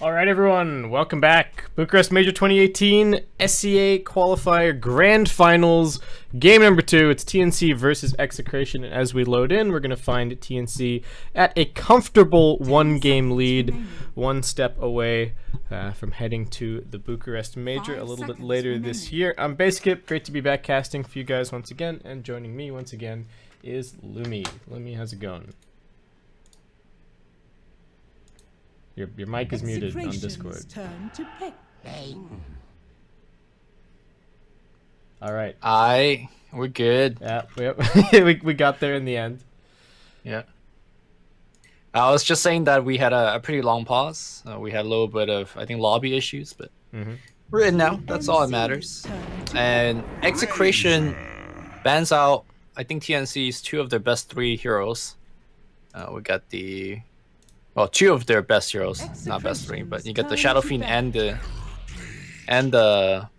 All right, everyone, welcome back. Bucharest Major 2018 SCA Qualifier Grand Finals, game number 2. It's TNC versus XctN, and as we load in, we're going to find TNC at a comfortable one-game lead, one step away from heading to the Bucharest Major a little bit later this year. I'm Baseskip, great to be back casting for you guys once again, and joining me once again is Lumi. Lumi, how's it going? Your mic is muted on Discord. Turn to pick. All right. We're good. Yeah, we got there in the end. Yeah. I was just saying that we had a pretty long pause. We had a little bit of, I think, lobby issues, but we're in now. That's all that matters. And XctN bans out, I think, TNC's 2 of their best 3 heroes. We got the... Well, 2 of their best heroes, not best 3, but you get the Shadow Fiend and the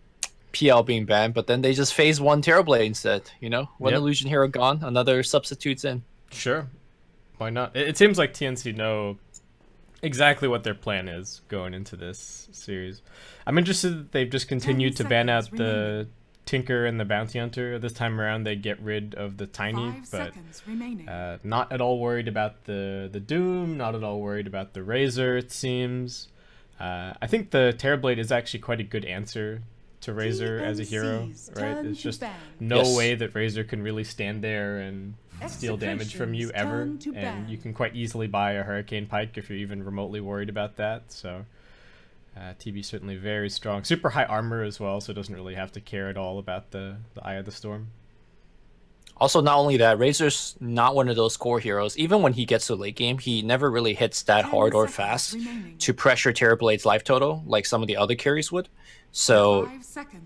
PL being banned, but then they just phase 1 Terrorblade instead, you know? One illusion hero gone, another substitutes in. Sure. Why not? It seems like TNC know exactly what their plan is going into this series. I'm interested that they've just continued to ban out the Tinker and the Bounty Hunter. This time around they get rid of the Tiny, but not at all worried about the Doom, not at all worried about the Razor, it seems. I think the Terrorblade is actually quite a good answer to Razor as a hero, right? It's just no way that Razor can really stand there and steal damage from you ever, and you can quite easily buy a Hurricane Pike if you're even remotely worried about that, so... TB certainly very strong. Super high armor as well, so it doesn't really have to care at all about the Eye of the Storm. Also, not only that, Razor's not one of those core heroes. Even when he gets to late game, he never really hits that hard or fast to pressure Terrorblade's life total like some of the other carries would. So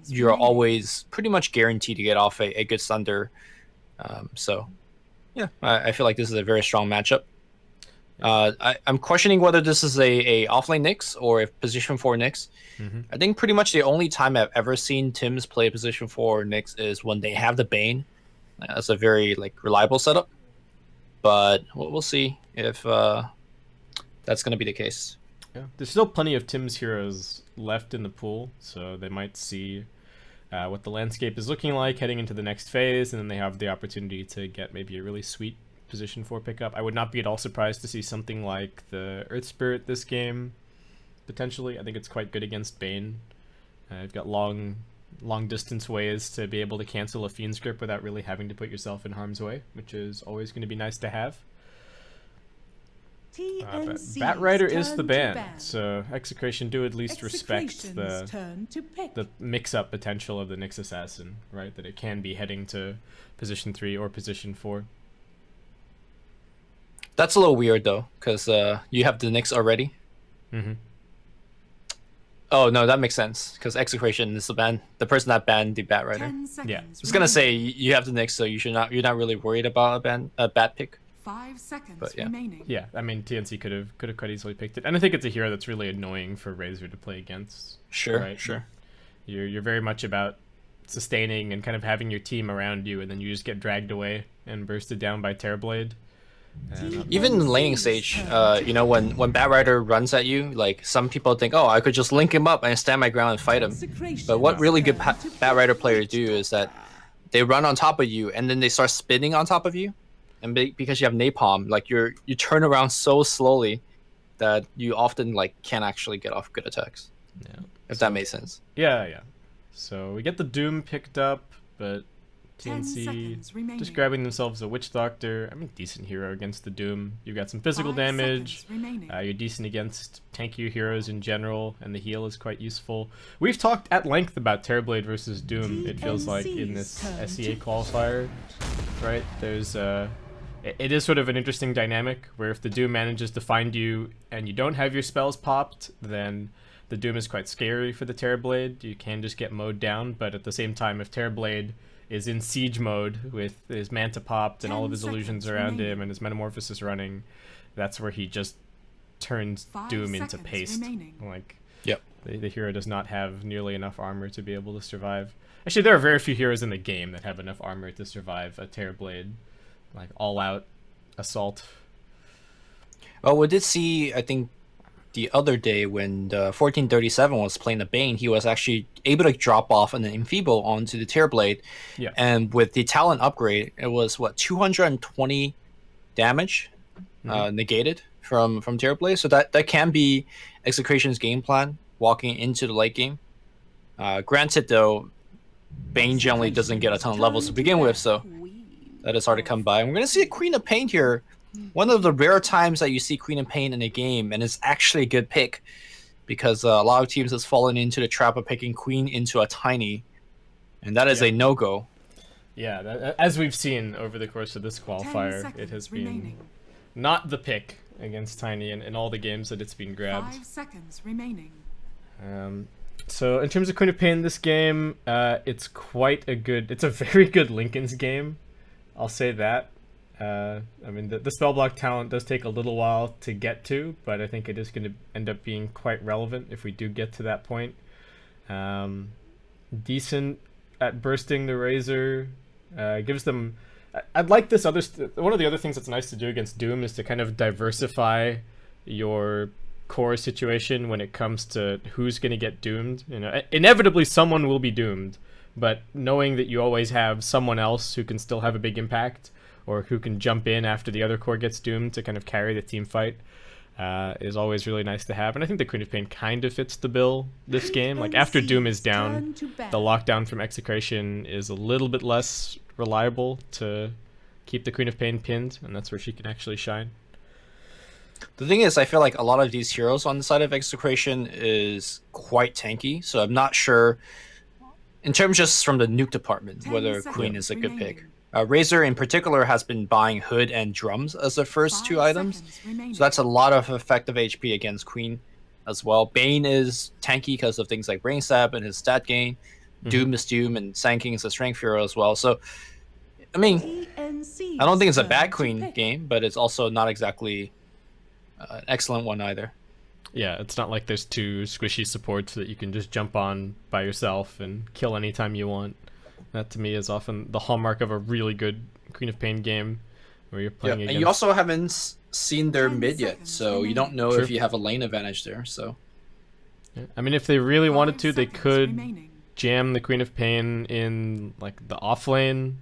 you're always pretty much guaranteed to get off a good Sunder. So yeah, I feel like this is a very strong matchup. I'm questioning whether this is a offlane Nyx or a position 4 Nyx. I think pretty much the only time I've ever seen Tims play a position 4 Nyx is when they have the Bane. That's a very reliable setup, but we'll see if that's going to be the case. Yeah, there's still plenty of Tims heroes left in the pool, so they might see what the landscape is looking like heading into the next phase, and then they have the opportunity to get maybe a really sweet position 4 pickup. I would not be at all surprised to see something like the Earth Spirit this game, potentially. I think it's quite good against Bane. You've got long distance ways to be able to cancel a Fiend's Grip without really having to put yourself in harm's way, which is always going to be nice to have. But Batrider is the ban, so XctN do at least respect the mix-up potential of the Nyx Assassin, right? That it can be heading to position 3 or position 4. That's a little weird though, because you have the Nyx already. Oh no, that makes sense, because XctN is the person that banned the Batrider. Yeah, I was gonna say you have the Nyx, so you're not really worried about a bat pick. 5 seconds but, yeah. remaining. Yeah, I mean TNC could have quite easily picked it, and I think it's a hero that's really annoying for Razor to play against. Sure, right? Sure. You're very much about sustaining and kind of having your team around you, and then you just get dragged away and bursted down by Terrorblade. Even in laning stage, you know, when Batrider runs at you, like some people think, oh, I could just link him up and stand my ground and fight him. But what really good Batrider players do is that they run on top of you and then they start spinning on top of you, and because you have napalm, like you turn around so slowly that you often can't actually get off good attacks. Yeah, if that makes sense. Yeah. So we get the Doom picked up, but TNC just grabbing themselves a Witch Doctor. I mean, decent hero against the Doom. You've got some physical damage. You're decent against tankier heroes in general, and the heal is quite useful. We've talked at length about Terrorblade versus Doom, it feels like, in this SCA qualifier, right? There's it is sort of an interesting dynamic, where if the Doom manages to find you and you don't have your spells popped, then the Doom is quite scary for the Terrorblade. You can just get mowed down, but at the same time, if Terrorblade is in siege mode with his Manta popped and all of his illusions around him and his Metamorphosis running, that's where he just turns Doom into paste. The hero does not have nearly enough armor to be able to survive. Actually, there are very few heroes in the game that have enough armor to survive a Terrorblade, all-out assault. Oh, we did see, I think, the other day when the 1437 was playing the Bane, he was actually able to drop off an Enfeeble onto the Tearblade. Yeah. And with the talent upgrade, it was, what, 220 damage negated from Tearblade. So that can be Execration's game plan walking into the late game. Granted, though, Bane generally doesn't get a ton of levels to begin with, so that is hard to come by. And we're going to see a Queen of Pain here. One of the rare times that you see Queen of Pain in a game, and it's actually a good pick, because a lot of teams has fallen into the trap of picking Queen into a Tiny, and that is a no-go. Yeah, as we've seen over the course of this qualifier, it has been not the pick against Tiny in all the games that it's been grabbed. 5 seconds remaining. So in terms of Queen of Pain, this game, it's a very good Linken's game. I'll say that. I mean, the spell block talent does take a little while to get to, but I think it is going to end up being quite relevant if we do get to that point. Decent at bursting the Razor, gives them... I'd like this other... One of the other things that's nice to do against Doom is to kind of diversify your core situation when it comes to who's going to get doomed. You know, inevitably someone will be doomed, but knowing that you always have someone else who can still have a big impact, or who can jump in after the other core gets doomed to kind of carry the team fight, is always really nice to have. And I think the Queen of Pain kind of fits the bill this game. Like, after Doom is down, the lockdown from Execration is a little bit less reliable to keep the Queen of Pain pinned, and that's where she can actually shine. The thing is, I feel like a lot of these heroes on the side of Execration is quite tanky, so I'm not sure, in terms just from the nuke department, whether Queen is a good pick. Razor in particular has been buying Hood and Drums as the first 2 items, so that's a lot of effective HP against Queen as well. Bane is tanky because of things like Brain Stab and his stat gain. Doom is Doom, and Sand King is a strength hero as well. So, I mean, I don't think it's a bad Queen game, but it's also not exactly an excellent one either. Yeah, it's not like there's 2 squishy supports that you can just jump on by yourself and kill anytime you want. That, to me, is often the hallmark of a really good Queen of Pain game, where you're playing against... And you also haven't seen their mid yet, so you don't know if you have a lane advantage there. So, yeah. I mean, if they really wanted to, they could jam the Queen of Pain in like the off lane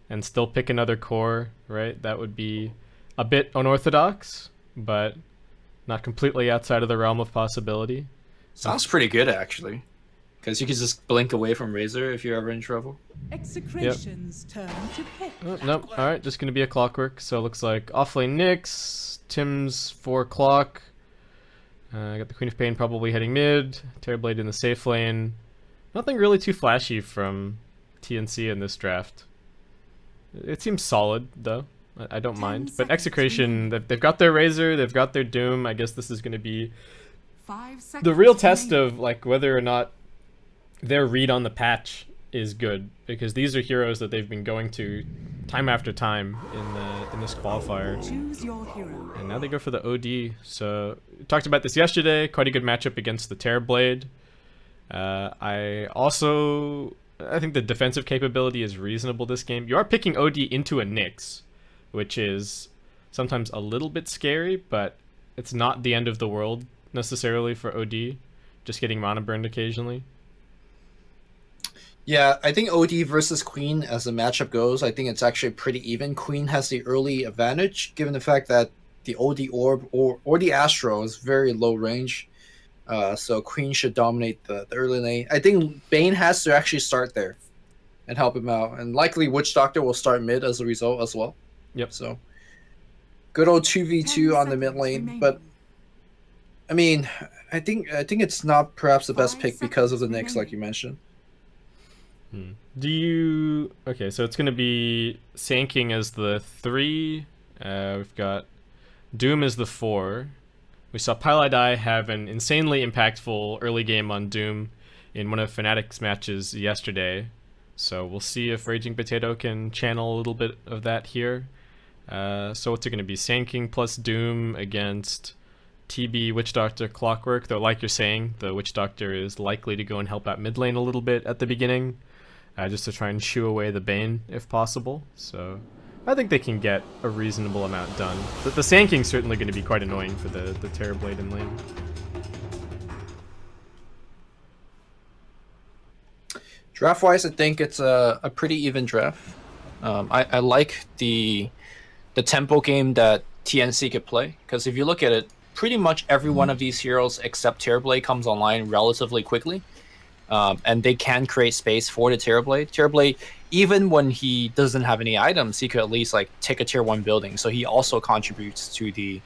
and still pick another core, right? That would be a bit unorthodox, but not completely outside of the realm of possibility. Sounds pretty good, actually. Because you can just blink away from Razor if you're ever in trouble. Execration's turn to pick. Oh, nope. Alright, just going to be a clockwork. So it looks like offlane Nyx, Tim's 4 clock. Got the Queen of Pain probably heading mid. Terrorblade in the safe lane. Nothing really too flashy from TNC in this draft. It seems solid, though. I don't mind. But Execration, they've got their Razor, they've got their Doom. I guess this is going to be the real test of like whether or not their read on the patch is good, because these are heroes that they've been going to time after time in this qualifier. Choose your hero. And now they go for the OD. So we talked about this yesterday. Quite a good matchup against the Terrorblade. I think the defensive capability is reasonable this game. You are picking OD into a Nyx, which is sometimes a little bit scary, but it's not the end of the world necessarily for OD. Just getting mana burned occasionally. Yeah, I think OD versus Queen as the matchup goes, I think it's actually pretty even. Queen has the early advantage, given the fact that the OD Orb or the Astro is very low range. So Queen should dominate the early lane. I think Bane has to actually start there and help him out. And likely Witch Doctor will start mid as a result as well. Yep. So good old 2v2 on the mid lane. But I mean, I think it's not perhaps the best pick because of the Nyx, like you mentioned. Okay, so it's going to be Sand King as the 3. We've got Doom as the 4. We saw Piledai have an insanely impactful early game on Doom in one of Fnatic's matches yesterday. So we'll see if Raging Potato can channel a little bit of that here. So what's it going to be? Sand King plus Doom against TB, Witch Doctor, Clockwork. Though, like you're saying, the Witch Doctor is likely to go and help out mid lane a little bit at the beginning. Just to try and shoo away the Bane, if possible. So I think they can get a reasonable amount done. The Sand King's certainly going to be quite annoying for the Terrorblade in lane. Draft-wise, I think it's a pretty even draft. I like the tempo game that TNC could play, because if you look at it, pretty much every one of these heroes except Terrorblade comes online relatively quickly, and they can create space for the Terrorblade. Terrorblade, even when he doesn't have any items, he could at least like take a tier 1 building, so he also contributes to the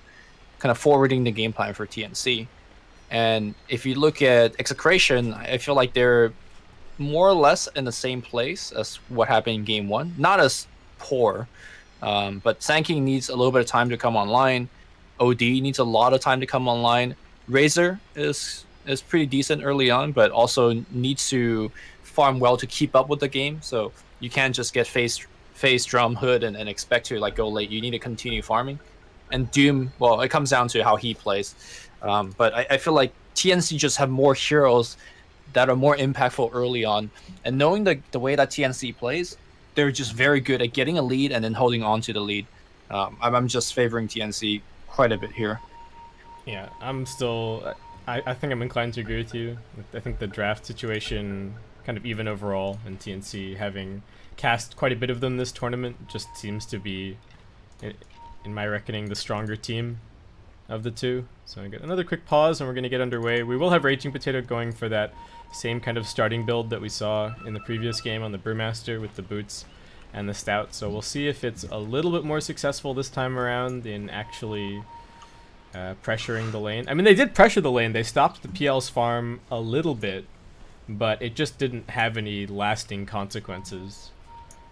kind of forwarding the game plan for TNC. And if you look at Execration, I feel like they're more or less in the same place as what happened in game 1. Not as poor, but Sanking needs a little bit of time to come online. OD needs a lot of time to come online. Razor is pretty decent early on, but also needs to farm well to keep up with the game. So you can't just get face drum hood and expect to like go late. You need to continue farming. And Doom, well, it comes down to how he plays. But I feel like TNC just have more heroes that are more impactful early on. And knowing the way that TNC plays, they're just very good at getting a lead and then holding on to the lead. I'm just favoring TNC quite a bit here. Yeah, I'm still... I think I'm inclined to agree with you. I think the draft situation, kind of even overall, and TNC having cast quite a bit of them this tournament just seems to be, in my reckoning, the stronger team of the two. So I get another quick pause and we're going to get underway. We will have Raging Potato going for that same kind of starting build that we saw in the previous game on the Brewmaster with the boots and the stout. So we'll see if it's a little bit more successful this time around in actually pressuring the lane. I mean, they did pressure the lane. They stopped the PL's farm a little bit, but it just didn't have any lasting consequences,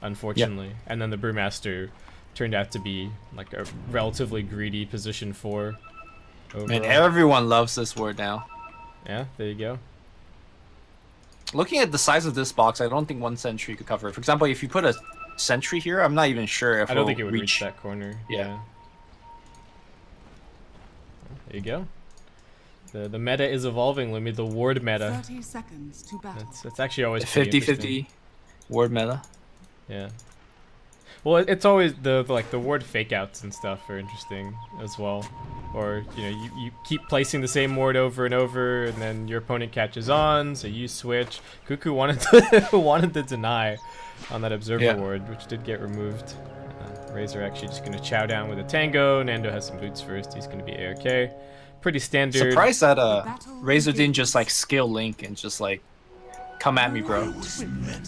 unfortunately. Yep. And then the Brewmaster turned out to be like a relatively greedy position 4. Overall. Man, everyone loves this word now. Yeah, there you go. Looking at the size of this box, I don't think 1 sentry could cover it. For example, if you put a sentry here, I'm not even sure if I don't think it would reach that corner. Yeah. There you go. The meta is evolving, Lumi. The ward meta. 30 seconds to battle. It's actually always 50-50 ward meta. Yeah. Well, it's always the ward fake outs and stuff are interesting as well. Or, you know, you keep placing the same ward over and over, and then your opponent catches on, so you switch. Cuckoo wanted to deny on that observer ward, which did get removed. Razor actually just going to chow down with a tango. Nando has some boots first. He's going to be AOK. Pretty standard. Surprised that Razor didn't just like skill Link and just like come at me, bro.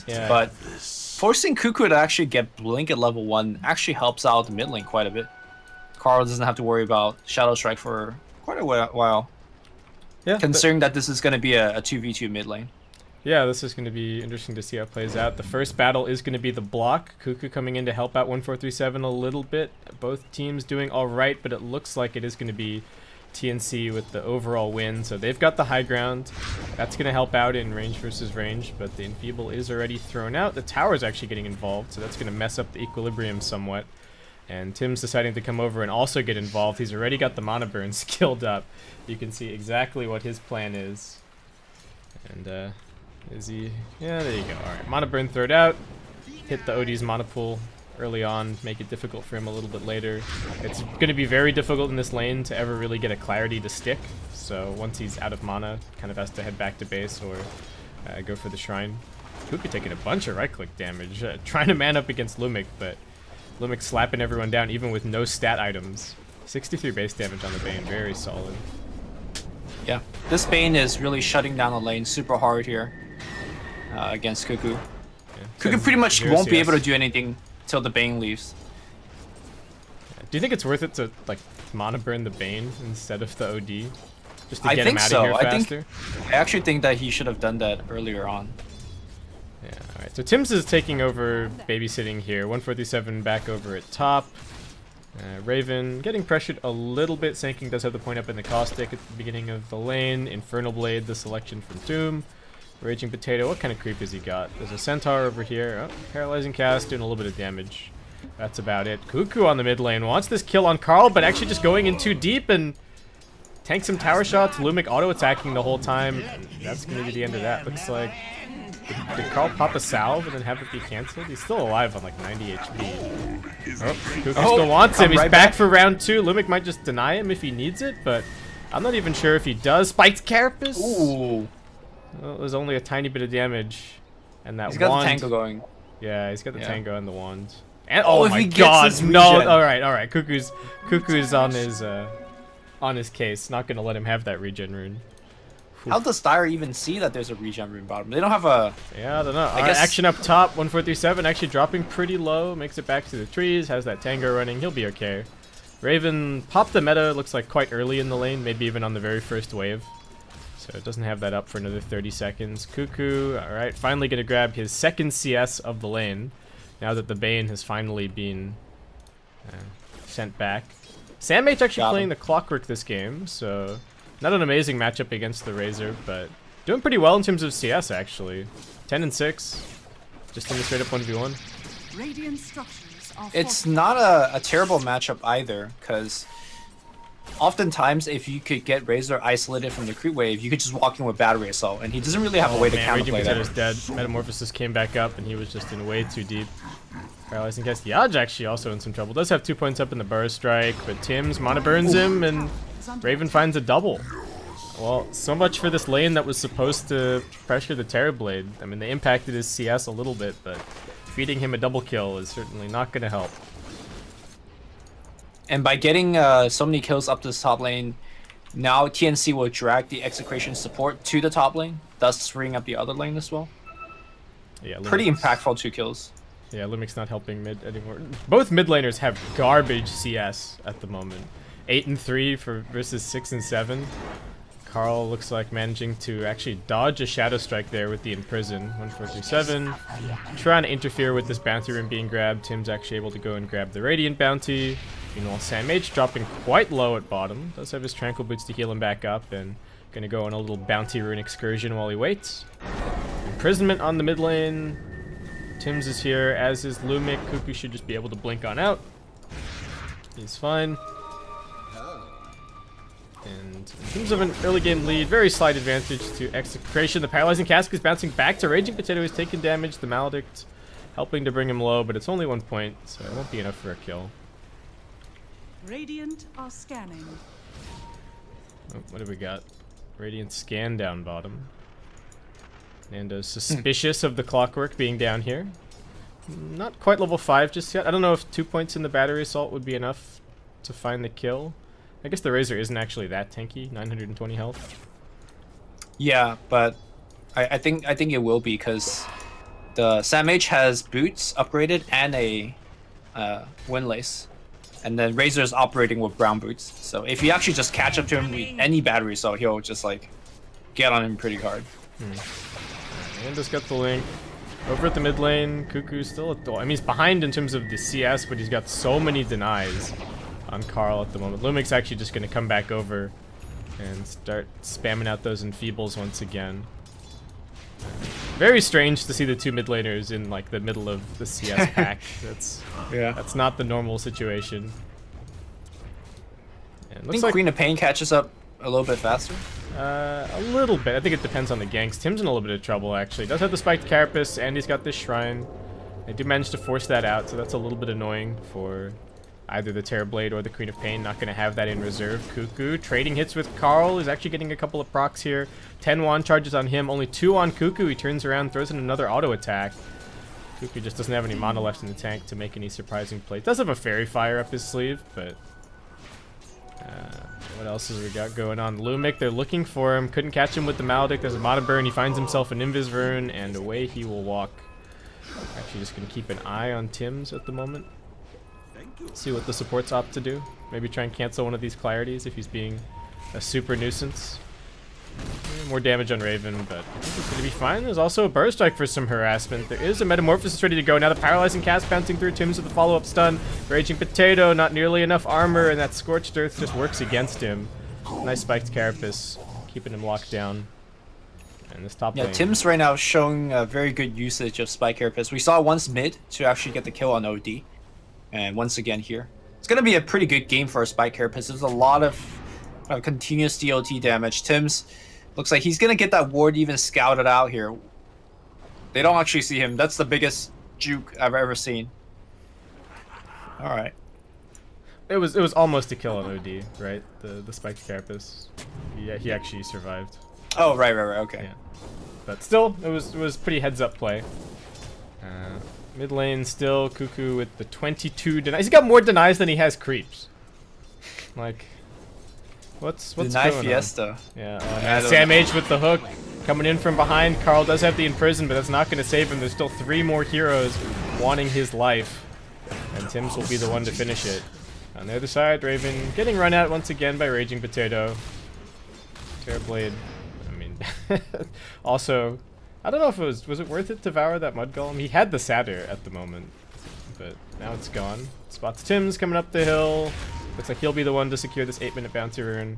Yeah. But forcing Cuckoo to actually get Blink at level 1 actually helps out the mid lane quite a bit. Carl doesn't have to worry about Shadow Strike for quite a while. Yeah. Considering that this is going to be a 2v2 mid lane. Yeah, this is going to be interesting to see how it plays out. The first battle is going to be the block. Cuckoo coming in to help out 1437 a little bit. Both teams doing all right, but it looks like it is going to be TNC with the overall win. So they've got the high ground. That's going to help out in range versus range, but the Enfeeble is already thrown out. The tower is actually getting involved, so that's going to mess up the equilibrium somewhat. And Tim's deciding to come over and also get involved. He's already got the mana burn skilled up. You can see exactly what his plan is. And, is he? Yeah, there you go. Alright, mana burn thrown out. Hit the OD's mana pool early on, make it difficult for him a little bit later. It's going to be very difficult in this lane to ever really get a clarity to stick. So once he's out of mana, kind of has to head back to base or go for the shrine. Kuka taking a bunch of right-click damage, trying to man up against Lumik, but Lumik slapping everyone down even with no stat items. 63 base damage on the Bane, very solid. Yeah, this Bane is really shutting down the lane super hard here. Against Cuckoo. Yeah. Cuckoo pretty much won't be able to do anything till the Bane leaves. Yeah. Do you think it's worth it to like mana burn the Bane instead of the OD? Just to get him out of here faster? I actually think that he should have done that earlier on. Yeah, alright. So Tim's is taking over babysitting here. 147 back over at top. Raven getting pressured a little bit. Sanking does have the point up in the caustic at the beginning of the lane. Infernal Blade, the selection from Doom. Raging Potato, what kind of creep has he got? There's a Centaur over here. Oh, Paralyzing Cast, doing a little bit of damage. That's about it. Cuckoo on the mid lane wants this kill on Carl, but actually just going in too deep and tank some tower shots. Lumik auto-attacking the whole time. And that's going to be the end of that. Looks like... Did Carl pop a salve and then have it be cancelled? He's still alive on like 90 HP. Oh, Cuckoo still wants him. He's right back for round 2. Lumik might just deny him if he needs it, but I'm not even sure if he does. Spiked Carapace? Ooh. Well, it was only a tiny bit of damage. And that He's got wand. the tango going. Yeah, he's got the Yeah. tango and the wand. And Oh, oh if my he gets god, his no! regen. All right. Cuckoo's on his case. Not gonna let him have that regen rune. How does Dire even see that there's a regen rune bottom? They don't have a... Yeah, I don't know. guess- Action up top, 1437, actually dropping pretty low. Makes it back to the trees, has that tango running. He'll be okay. Raven popped the meta, looks like quite early in the lane, maybe even on the very first wave. So it doesn't have that up for another 30 seconds. Cuckoo, alright, finally gonna grab his second CS of the lane. Now that the Bane has finally been sent back. SamH actually Got him. playing the Clockwork this game, so not an amazing matchup against the Razor, but doing pretty well in terms of CS actually. 10 and 6, just in the straight up 1v1. Radiant structures are It's fortified. not a terrible matchup either, because oftentimes if you could get Razor isolated from the creep wave, you could just walk in with Battery Assault, and he doesn't really have a way to Man, Raging counterplay Potato's that. dead. Metamorphosis came back up, and he was just in way too deep. Paralyzing cast. Yaj actually also in some trouble. Does have 2 points up in the burst strike, but Tim's mana burns him, and Raven finds a double. Well, so much for this lane that was supposed to pressure the Terrorblade. I mean, they impacted his CS a little bit, but feeding him a double kill is certainly not going to help. And by getting so many kills up this top lane, now TNC will drag the Execration support to the top lane, thus freeing up the other lane as well. Yeah, Pretty Lumix- impactful 2 kills. Yeah, Lumix not helping mid anymore. Both mid laners have garbage CS at the moment. 8 and 3 versus 6 and 7. Carl looks like managing to actually dodge a Shadow Strike there with the Imprison. 1437. Trying to interfere with this bounty rune being grabbed. Tim's actually able to go and grab the Radiant bounty. Meanwhile, SamH dropping quite low at bottom. Does have his Tranquil Boots to heal him back up, and gonna go on a little bounty rune excursion while he waits. Imprisonment on the mid lane. Tim's is here, as is Lumic. Cuckoo should just be able to blink on out. He's fine. And in terms of an early game lead, very slight advantage to Execration. The Paralyzing Cask is bouncing back to Raging Potato, who's taking damage. The Maledict helping to bring him low, but it's only 1 point, so it won't be enough for a kill. Radiant are scanning. Oh, what do we got? Radiant scan down bottom. Nando's suspicious of the Clockwork being down here. Not quite level 5 just yet. I don't know if 2 points in the Battery Assault would be enough to find the kill. I guess the Razor isn't actually that tanky, 920 health. Yeah, but I think it will be, because the SamH has boots upgraded and a windlace, and then Razor's operating with brown boots. So if you actually just catch up to him with any battery, so he'll just like get on him pretty hard. Nando's got the link. Over at the mid lane, Cuckoo's still at the... I mean, he's behind in terms of the CS, but he's got so many denies on Carl at the moment. Lumic's actually just going to come back over and start spamming out those enfeebles once again. Very strange to see the two mid laners in like the middle of the CS pack. That's not the normal situation. And I looks think like Queen of Pain catches up a little bit faster. a little bit. I think it depends on the ganks. Tim's in a little bit of trouble actually. Does have the spiked carapace and he's got this shrine. They do manage to force that out, so that's a little bit annoying for either the Terrorblade or the Queen of Pain. Not going to have that in reserve. Cuckoo trading hits with Carl. He's actually getting a couple of procs here. 10 wand charges on him, only 2 on Cuckoo. He turns around, throws in another auto attack. Cuckoo just doesn't have any mana left in the tank to make any surprising plays. Does have a Fairy Fire up his sleeve, but what else has we got going on? Lumic, they're looking for him. Couldn't catch him with the Maledict. There's a Mana Burn. He finds himself an Invis Rune, and away he will walk. Actually just going to keep an eye on Tim's at the moment. See what the supports opt to do. Maybe try and cancel one of these Clarities if he's being a super nuisance. More damage on Raven, but I think it's going to be fine. There's also a Burst Strike for some harassment. There is a Metamorphosis ready to go. Now the Paralyzing Cast bouncing through Tim's with the follow-up stun. Raging Potato, not nearly enough armor, and that Scorched Earth just works against him. Nice Spiked Carapace, keeping him locked down. And this top Yeah, lane. Tim's right now showing a very good usage of Spike Carapace. We saw once mid to actually get the kill on OD. And once again here. It's going to be a pretty good game for a Spike Carapace. There's a lot of continuous DOT damage. Tim's looks like he's going to get that ward even scouted out here. They don't actually see him. That's the biggest juke I've ever seen. Alright. It was almost a kill on OD, right? The spiked Carapace. Yeah, he actually survived. Oh, right, okay. Yeah. But still, it was pretty heads-up play. Mid lane still, Cuckoo with the 22 denies. He's got more denies than he has creeps. Like, what's Deny going Fiesta. on? Yeah, Sam H with the hook coming in from behind. Carl does have the imprison, but that's not going to save him. There's still 3 more heroes wanting his life, and Tims will be the one to finish it. On the other side, Raven getting run out once again by Raging Potato. Terrorblade, I mean, also, I don't know if it was it worth it to devour that Mud Golem? He had the Satyr at the moment, but now it's gone. Spots Tims coming up the hill. Looks like he'll be the one to secure this 8-minute bounty rune.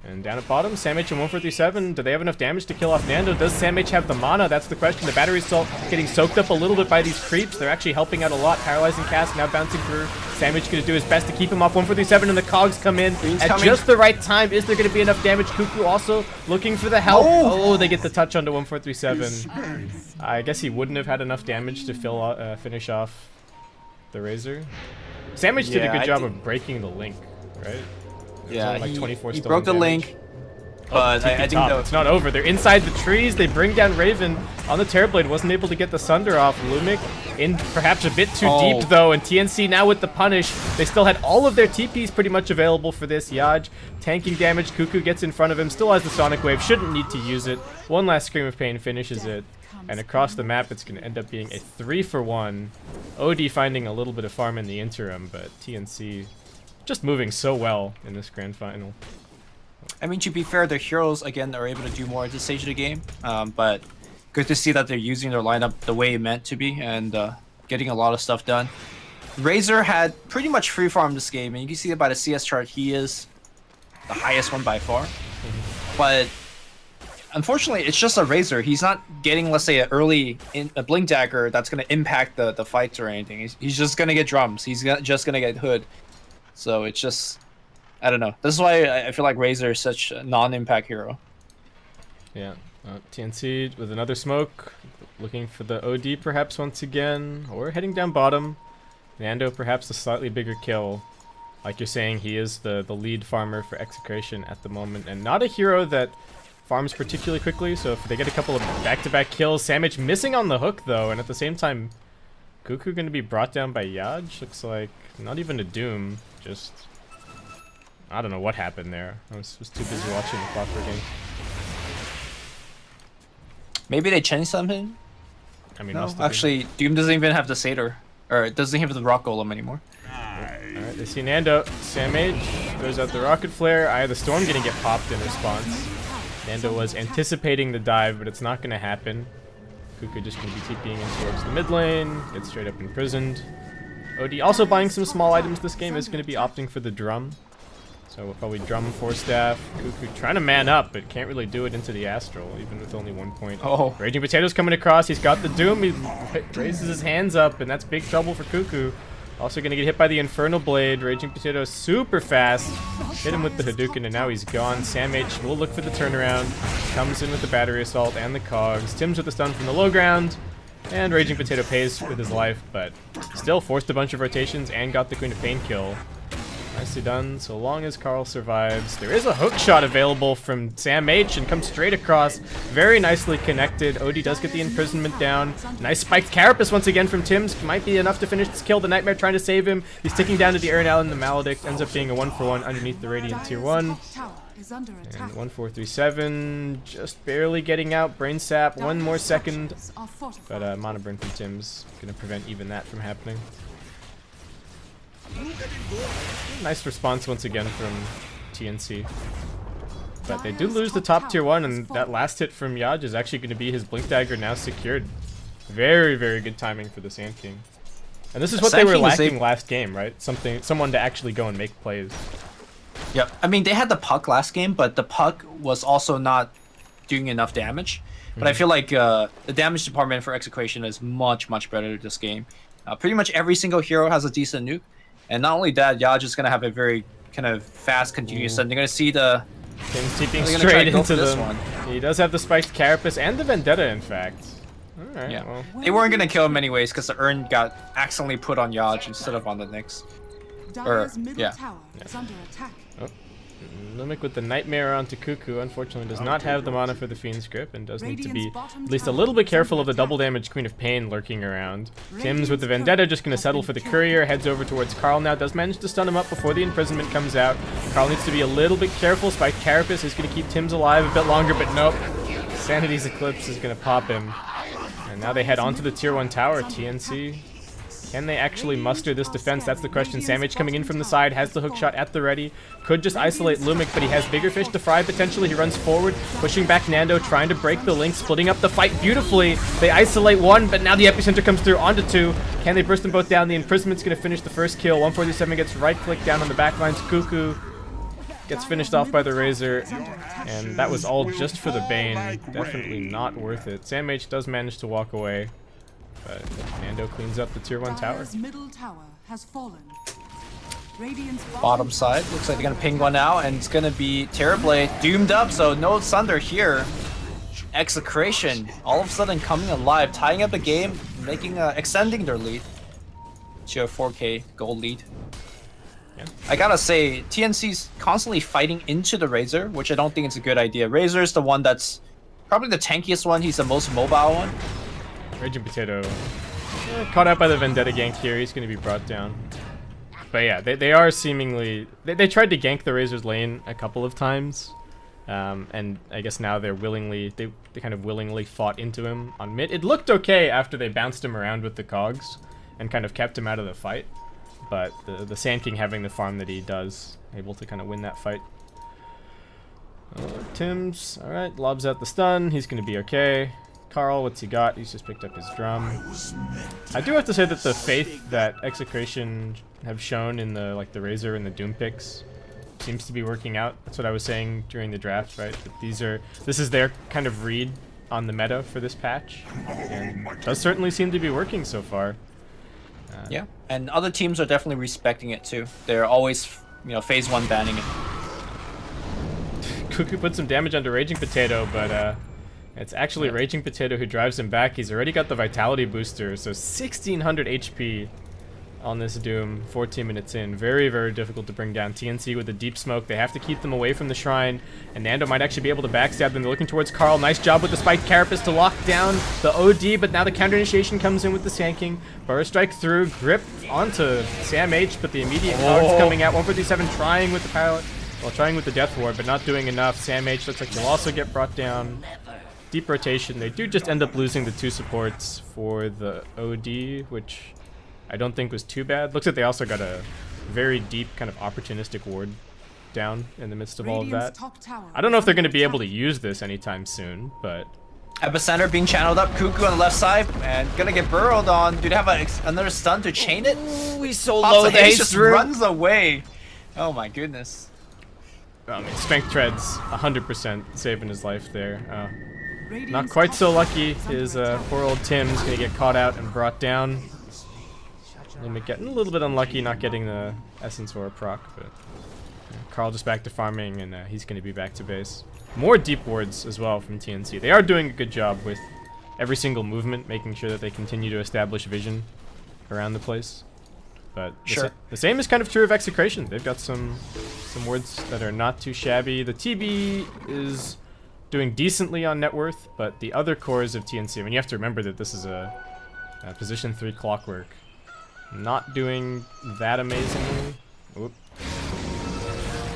And down at bottom, Sam H and 1437. Do they have enough damage to kill off Nando? Does Sam H have the mana? That's the question. The battery assault getting soaked up a little bit by these creeps. They're actually helping out a lot. Paralyzing cast now bouncing through. Sam H going to do his best to keep him off 1437, and the cogs come in at just the right time. Is there going to be enough damage? Cuckoo also looking for the help. Oh, they get the touch onto 1437. I guess he wouldn't have had enough damage to finish off the Razor. Sam H did a good job of breaking the link, right? Yeah, like 24 he stolen broke the damage. link, but I think it's not over. They're inside the trees. They bring down Raven on the Terrorblade. Wasn't able to get the Sunder off. Lumic in perhaps a bit too deep though, and TNC now with the punish. They still had all of their TPs pretty much available for this. Yaj tanking damage. Cuckoo gets in front of him. Still has the Sonic Wave. Shouldn't need to use it. One last Scream of Pain finishes it. And across the map, it's going to end up being a 3-for-1. OD finding a little bit of farm in the interim, but TNC just moving so well in this grand final. I mean, to be fair, their heroes, again, are able to do more at this stage of the game. But good to see that they're using their lineup the way it meant to be and getting a lot of stuff done. Razor had pretty much free farm this game, and you can see that by the CS chart, he is the highest one by far. But unfortunately, it's just a Razor. He's not getting, let's say, a Blink Dagger that's going to impact the fights or anything. He's just going to get drums. He's just going to get Hood. So it's just, I don't know. This is why I feel like Razor is such a non-impact hero. Yeah, TNC with another smoke, looking for the OD perhaps once again, or heading down bottom. Nando perhaps a slightly bigger kill. Like you're saying, he is the lead farmer for Execration at the moment, and not a hero that farms particularly quickly, so if they get a couple of back-to-back kills, Sam H missing on the hook though, and at the same time, Cuckoo going to be brought down by Yaj. Looks like not even a Doom, just, I don't know what happened there. I was too busy watching the clock ticking. Maybe they changed something? I mean, No, actually, Doom doesn't even have the Satyr, or it doesn't have the Rock Golem anymore. Alright, they see Nando. Sam H throws out the Rocket Flare. Eye of the Storm going to get popped in response. Nando was anticipating the dive, but it's not going to happen. Cuckoo just going to be TPing in towards the mid lane. Gets straight up imprisoned. OD also buying some small items this game. Is going to be opting for the drum. So we'll probably drum 4-staff. Cuckoo trying to man up, but can't really do it into the Astral, even with only 1 point. Oh. Raging Potato's coming across. He's got the Doom. He raises his hands up, and that's big trouble for Cuckoo. Also going to get hit by the Infernal Blade. Raging Potato super fast. Hit him with the Hadouken, and now he's gone. Sam H will look for the turnaround. Comes in with the Battery Assault and the Cogs. Tim's with the stun from the low ground. And Raging Potato pays with his life, but still forced a bunch of rotations and got the Queen of Pain kill. Nicely done, so long as Carl survives. There is a hook shot available from Sam H and comes straight across. Very nicely connected. OD does get the imprisonment down. Nice spiked Carapace once again from Tims. Might be enough to finish this kill. The Nightmare trying to save him. He's ticking down to the Aaron Allen. The Maledict ends up being a 1-for-1 underneath the Radiant Tier 1. And 1437 just barely getting out. Brain Sap, 1 more second. But Mana Burn from Tims gonna prevent even that from happening. Nice response once again from TNC. But they do lose the top tier 1, and that last hit from Yaj is actually going to be his Blink Dagger now secured. Very, very good timing for the Sand King. And this is what they were lacking last game, right? Someone to actually go and make plays. Yep. I mean, they had the Puck last game, but the Puck was also not doing enough damage. But I feel like the damage department for Execration is much, much better this game. Pretty much every single hero has a decent nuke. And not only that, Yaj is going to have a very kind of fast, continuous stun. They're going to see the... Tim's TPing straight into them. He does have the spiked Carapace and the Vendetta, in fact. Alright, yeah. well. They weren't going to kill him anyways because the urn got accidentally put on Yaj instead of on the Nyx. Or, yeah. Oh. Lumic with the Nightmare onto Cuckoo unfortunately does not have the mana for the Fiend's Grip and does need to be at least a little bit careful of the double damage Queen of Pain lurking around. Tim's with the Vendetta just going to settle for the Courier, heads over towards Carl now, does manage to stun him up before the Imprisonment comes out. Carl needs to be a little bit careful, Spike Carapace is going to keep Tim's alive a bit longer, but nope. Sanity's Eclipse is going to pop him. And now they head onto the tier 1 tower, TNC. Can they actually muster this defense? That's the question. Sam H coming in from the side, has the hook shot at the ready. Could just isolate Lumic, but he has bigger fish to fry potentially. He runs forward, pushing back Nando, trying to break the link, splitting up the fight beautifully. They isolate one, but now the epicenter comes through onto two. Can they burst them both down? The Imprisoment's going to finish the first kill. 147 gets right-click down on the backlines. Cuckoo gets finished off by the Razor, and that was all just for the Bane. Definitely not worth it. Sam H does manage to walk away. But Nando cleans up the tier 1 tower. Dire's middle tower has fallen. Radiant's Bottom side, looks like they're gonna ping one out, and it's gonna be Terrorblade doomed up, so no Sunder here. Execration, all of a sudden coming alive, tying up the game, making extending their lead to a 4K gold lead. Yeah. I gotta say, TNC's constantly fighting into the Razor, which I don't think is a good idea. Razor is the one that's probably the tankiest one, he's the most mobile one. Raging Potato caught out by the Vendetta gank here. He's going to be brought down. But yeah, they are seemingly... They tried to gank the Razor's lane a couple of times. And I guess now they're willingly... They kind of willingly fought into him on mid. It looked okay after they bounced him around with the cogs and kind of kept him out of the fight. But the Sand King having the farm that he does, able to kind of win that fight. Tim's, alright, lobs out the stun. He's going to be okay. Carl, what's he got? He's just picked up his drum. I do have to say that the faith that Execration have shown in the the Razor and the Doom picks seems to be working out. That's what I was saying during the draft, right? That this is their kind of read on the meta for this patch, and does certainly seem to be working so far. Yeah, and other teams are definitely respecting it too. They're always, phase 1 banning it. Cuckoo put some damage onto Raging Potato, but it's actually Raging Potato who drives him back. He's already got the Vitality booster, so 1600 HP on this Doom, 14 minutes in. Very, very difficult to bring down. TNC with the deep smoke. They have to keep them away from the shrine, and Nando might actually be able to backstab them. They're looking towards Carl. Nice job with the Spike Carapace to lock down the OD, but now the counter initiation comes in with the Sand King. Burst strike through, grip onto Sam H, but the immediate cogs coming out. 157 trying with the power, trying with the Death Ward, but not doing enough. Sam H looks like he'll also get brought down. Deep rotation. They do just end up losing the 2 supports for the OD, which I don't think was too bad. Looks like they also got a very deep kind of opportunistic ward down in the midst of all of that. I don't know if they're going to be able to use this anytime soon, but... Epicenter being channeled up, Cuckoo on the left side, and gonna get burrowed on. Do they have another stun to chain it? Ooh, he's so Pops low, the haste, just runs away. Oh my goodness. I mean, Strength Treads 100% saving his life there. Not quite so lucky. His poor old Tim's gonna get caught out and brought down. Lumic getting a little bit unlucky not getting the Essence or a proc, but Carl just back to farming, and he's gonna be back to base. More deep wards as well from TNC. They are doing a good job with every single movement, making sure that they continue to establish vision around the place. But the same is kind of true of Execration. They've got some wards that are not too shabby. The TB is doing decently on net worth, but the other cores of TNC, I mean, you have to remember that this is a position 3 clockwork. Not doing that amazingly. Oop.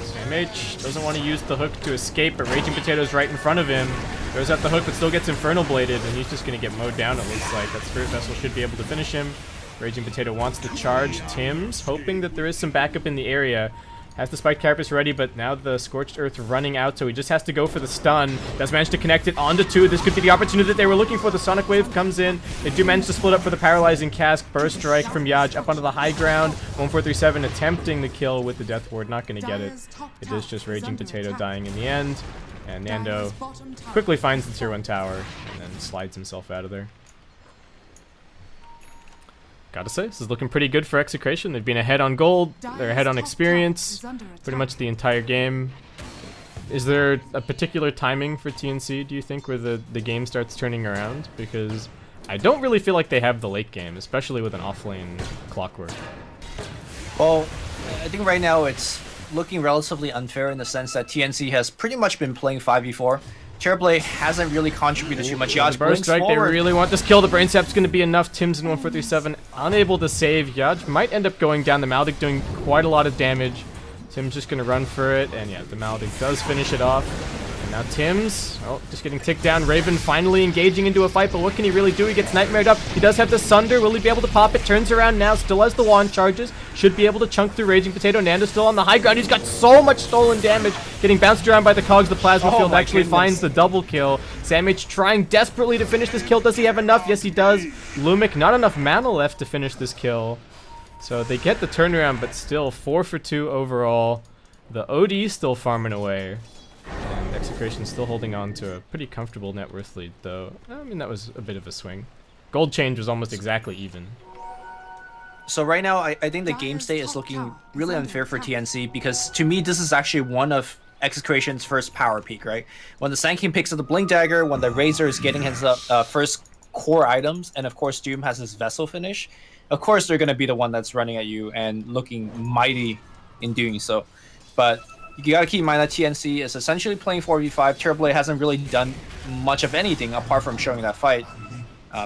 Sam H doesn't want to use the hook to escape, but Raging Potato's right in front of him. Throws out the hook, but still gets Infernal Bladed, and he's just going to get mowed down, it looks like. That Spirit Vessel should be able to finish him. Raging Potato wants to charge Tim's, hoping that there is some backup in the area. Has the Spike Carapace ready, but now the Scorched Earth running out, so he just has to go for the stun. Does manage to connect it onto 2. This could be the opportunity that they were looking for. The Sonic Wave comes in. They do manage to split up for the Paralyzing Cask. Burst Strike from Yaj up onto the high ground. 1437 attempting the kill with the Death Ward. Not going to get it. It is just Raging Potato dying in the end. And Nando quickly finds the tier 1 tower and then slides himself out of there. Gotta say, this is looking pretty good for Execration. They've been ahead on gold, they're ahead on experience, pretty much the entire game. Is there a particular timing for TNC, do you think, where the game starts turning around? Because I don't really feel like they have the late game, especially with an offlane clockwork. Well, I think right now it's looking relatively unfair in the sense that TNC has pretty much been playing 5v4. Terrorblade hasn't really contributed too much. Yaj Burst blinks strike, they forward. really want this kill. The Brain Sap's going to be enough. Tim's in 1437, unable to save. Yaj might end up going down. The Maldic doing quite a lot of damage. Tim's just going to run for it, and yeah, the Maldic does finish it off. And now Tim's, oh, just getting ticked down. Raven finally engaging into a fight, but what can he really do? He gets nightmared up. He does have the Sunder. Will he be able to pop it? Turns around now, still has the wand charges. Should be able to chunk through Raging Potato. Nando's still on the high ground. He's got so much stolen damage. Getting bounced around by the cogs. The Plasma Field actually finds the double kill. Samh trying desperately to finish this kill. Does he have enough? Yes, he does. Lumic, not enough mana left to finish this kill. So they get the turnaround, but still 4 for 2 overall. The OD still farming away. And Execration still holding on to a pretty comfortable net worth lead, though. I mean, that was a bit of a swing. Gold change was almost exactly even. So right now, I think the game state is looking really unfair for TNC because to me, this is actually one of Execration's first power peak, right? When the Sand King picks up the Blink Dagger, when the Razor is getting his first core items, and of course Doom has his Vessel finish, of course they're going to be the one that's running at you and looking mighty in doing so. But you gotta keep in mind that TNC is essentially playing 4v5. Terrorblade hasn't really done much of anything apart from showing that fight.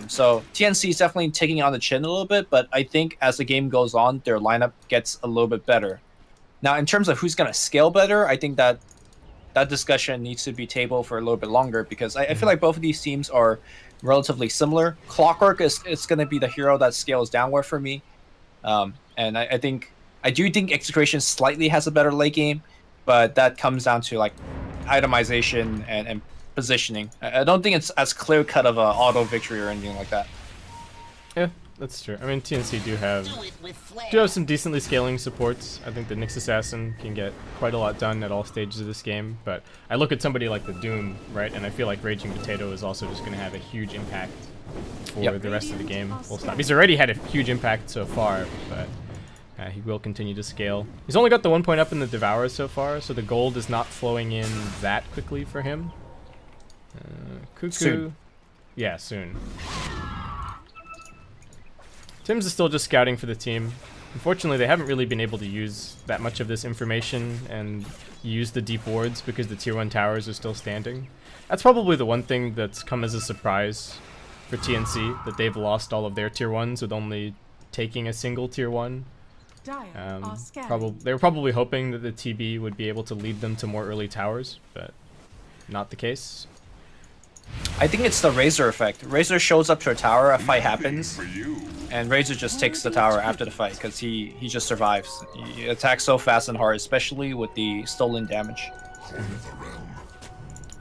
So TNC is definitely taking on the chin a little bit, but I think as the game goes on, their lineup gets a little bit better. Now, in terms of who's gonna scale better, I think that discussion needs to be tabled for a little bit longer because I feel like both of these teams are relatively similar. Clockwork is gonna be the hero that scales downward for me, and I do think Execration slightly has a better late game, but that comes down to like itemization and positioning. I don't think it's as clear cut of a auto victory or anything like that. Yeah, that's true. I mean, TNC do have some decently scaling supports. I think the Nyx Assassin can get quite a lot done at all stages of this game, but I look at somebody like the Doom, right, and I feel like Raging Potato is also just going to have a huge impact for the rest of the game. Full stop. He's already had a huge impact so far, but he will continue to scale. He's only got the 1 point up in the Devourer so far, so the gold is not flowing in that quickly for him. Cuckoo. Soon. Yeah, soon. Tim's is still just scouting for the team. Unfortunately, they haven't really been able to use that much of this information and use the deep wards because the tier 1 towers are still standing. That's probably the one thing that's come as a surprise for TNC, that they've lost all of their tier 1s with only taking a single tier 1. They were probably hoping that the TB would be able to lead them to more early towers, but not the case. I think it's the Razor effect. Razor shows up to a tower, a fight happens, and Razor just takes the tower after the fight because he just survives. He attacks so fast and hard, especially with the stolen damage.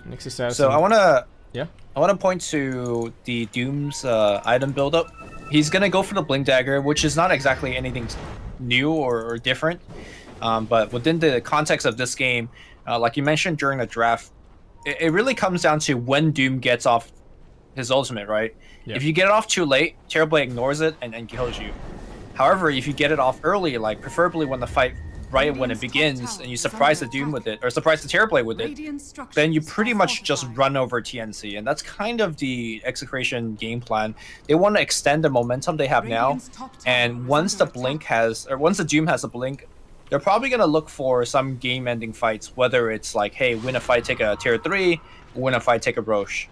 Nyx Assassin. So I wanna point to the Doom's item buildup. He's gonna go for the Blink Dagger, which is not exactly anything new or different, but within the context of this game, like you mentioned during the draft, it really comes down to when Doom gets off his ultimate, right? Yeah. If you get it off too late, Terrorblade ignores it and kills you. However, if you get it off early, like preferably when the fight when it begins, and you surprise the Doom with it, or surprise the Terrorblade with it, then you pretty much just run over TNC, and that's kind of the Execration game plan. They want to extend the momentum they have now, and once the Doom has a blink, they're probably going to look for some game-ending fights, whether it's like, hey, win a fight, take a tier 3, win a fight, take a Roche.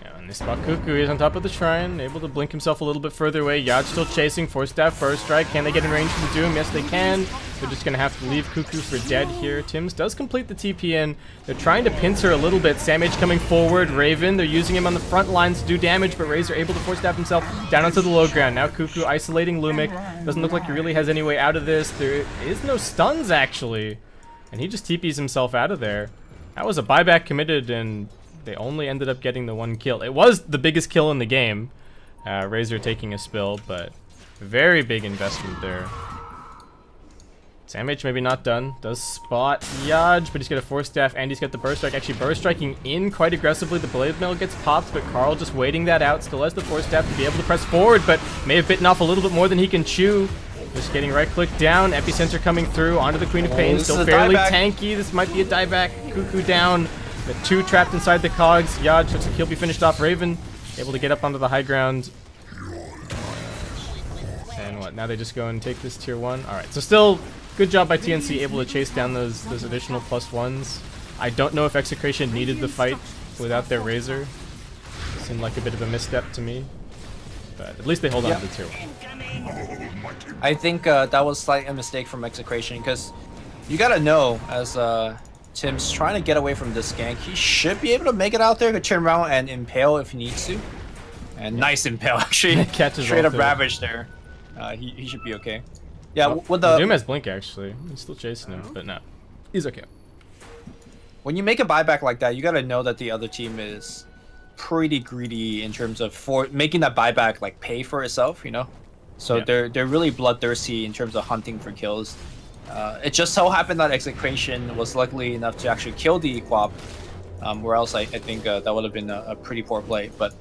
Yeah, in this spot, Cuckoo is on top of the shrine, able to blink himself a little bit further away. Yaj still chasing, Force Staff, First Strike. Can they get in range from the Doom? Yes, they can. They're just going to have to leave Cuckoo for dead here. Tims does complete the TP in. They're trying to pincer a little bit. Samh coming forward. Raven, they're using him on the front lines to do damage, but Razor able to Force Staff himself down onto the low ground. Now Cuckoo isolating Lumic. Doesn't look like he really has any way out of this. There is no stuns, actually. And he just TPs himself out of there. That was a buyback committed, and they only ended up getting the 1 kill. It was the biggest kill in the game. Razor taking a spill, but very big investment there. Samh maybe not done. Does spot Yaj, but he's got a Force Staff and he's got the Burst Strike. Actually, Burst Striking in quite aggressively. The Blade Mail gets popped, but Carl just waiting that out. Still has the Force Staff to be able to press forward, but may have bitten off a little bit more than he can chew. Just getting right-click down. Epicenter coming through onto the Queen of Pain. Still fairly tanky. This might be a dieback. Cuckoo down. The 2 trapped inside the cogs. Yaj looks like he'll be finished off. Raven able to get up onto the high ground. And what? Now they just go and take this tier 1. All right. So still Good job by TNC, able to chase down those additional +1s. I don't know if Execration needed the fight without their Razor. Seemed like a bit of a misstep to me. But at least they hold on to the 2. I think that was slight a mistake from Execration, because you gotta know, as Tim's trying to get away from this gank, he should be able to make it out there, could turn around and impale if he needs to. And nice impale, actually. Catches straight up through. Ravage there. He should be okay. Yeah, Oh, with the Doom has Blink, actually. He's still chasing him, but no. He's okay. When you make a buyback like that, you gotta know that the other team is pretty greedy in terms of making that buyback like pay for itself, you know. So Yeah. they're really bloodthirsty in terms of hunting for kills. It just so happened that Execration was lucky enough to actually kill the Quap, where else I think that would have been a pretty poor play. But